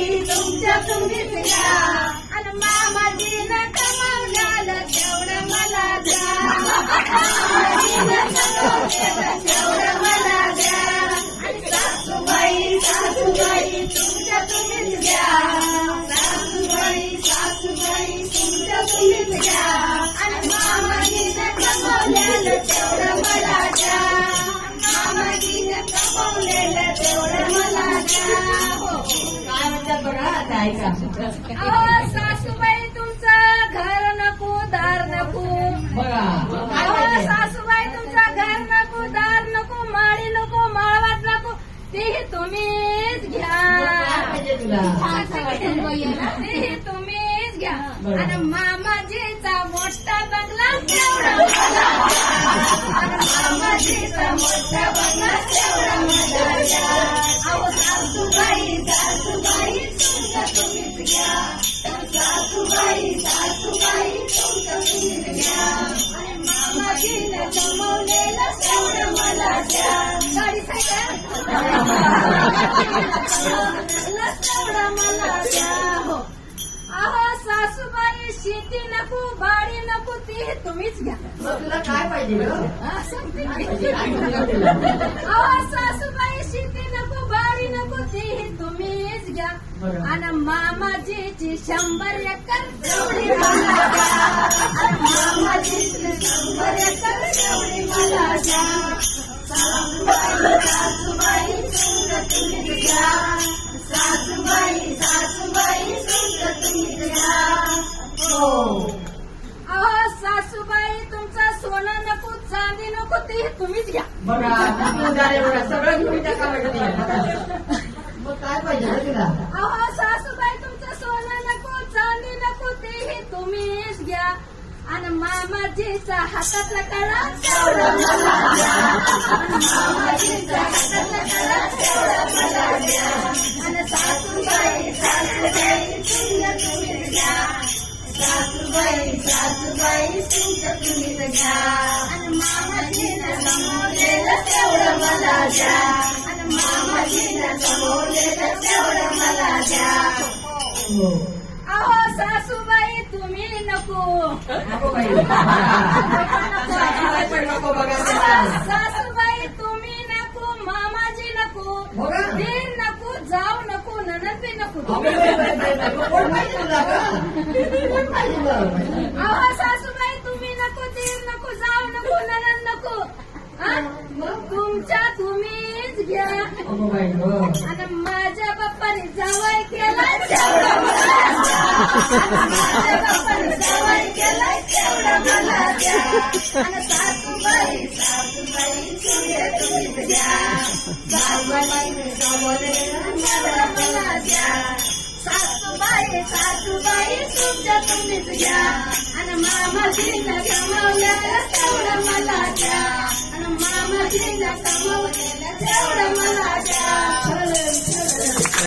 तुमच्या तुम्हीच घ्या आणि मामाजीनं कमावलेलं तेवढं मला द्या मामाजीनं कमावलेलं तेवढं मला द्या आणि सासूबाई सासूबाई तुमच्या तुम्हीच घ्या सासूबाई सासूबाई तुमच्या तुम्हीच घ्या आणि मामाजीनं कमावलेलं तेवढं मला द्या मामाजीनं कमावलेलं तेवढं मला द्या काय म्हणतात बघा आता ऐका. अहो सासूबाई तुमचं घर नको दार नको बघा काय अहो पाहिजे? सासूबाई तुमचं घर नको दार नको माळी नको माळवात नको तेही तुम्हीच घ्या काय पाहिजे तुला? तेही तुम्हीच घ्या बरं. आणि मामाजीचा मोठा बंगला तेवढा मला द्या. आणि मामाजीचा मोठा बंगला तेवढा मला द्या. अहो सासूबाई सासूबाई तुमचं तुम्हीच घ्या सासूबाई सासूबाई तुमचं तुम्हीच घ्या आणि मामाजीनं कमवलेलं तेवढं मला द्या गाडी तेवढं मला द्या हो अहो सासूबाई शेती नको बाडी नको ती तुम्हीच घ्या मग तुला काय पाहिजे गं? हा, सांगते की. काय म्हणतात तुला? अहो सासूबाई शेती नको बाडी नको ती तुम्हीच घ्या बरं. आणि मामाजीची 100 एकर तेवढी मला द्या आणि मामाजीची 100 एकर तेवढी मला द्या सासूबाई सासूबाई तुमचं तुम्हीच घ्या सासूबाई सासूबाई तुमचं तुम्हीच घ्या हो. अहो सासूबाई तुमचं सोनं नको चांदी नको ते तुम्हीच घ्या बघा तू झाले बघा सगळं घेऊन त्या कामाकडे. मग काय पाहिजे गं तुला? अहो सासूबाई तुमचं सोनं नको चांदी नको तेही तुम्हीच घ्या आणि मामाजीचा हातातला कळा तेवढं मला द्या आणि मामाजीचा हातातला कळा तेवढं मला द्या आणि सासूबाई सासूबाई तुमचं तुम्हीच घ्या सासूबाई सासूबाई तुमचं तुम्हीच घ्या आणि मामाजीनं कमवलेलं तेवढं मला द्या आणि मामाजीनं कमवलेलं तेवढं मला द्या हो. अहो सासूबाई तुम्ही नको नको बाई. सासूबाई पण नको बघा त्याला. सासूबाई तुम्ही नको मामाजी नको बघा. दीर नको जाऊ नको ननद बी नको कोण पाहिजे तुला गं? कोण पाहिजे गं? अहो सासूबाई तुम्ही नको दीर नको जाऊ नको ननद नको हा? तुमच्या तुम्हीच घ्या अगो बाई गं. आणि माझ्या बाप्पाने जावई केला तेवढं मला द्या माझ्या बाप्पाने जावई केला तेवढं मला द्या आणि सासूबाई सासूबाई तुमच्या तुम्हीच घ्या सासूबाईने कमवलेलं तेवढं मला द्या सासूबाई सासूबाई तुमच्या तुम्हीच घ्या आणि मामाजीनं कमवलेलं तेवढं मला द्या आणि मामाजीनं कमवलेलं तेवढं मला द्या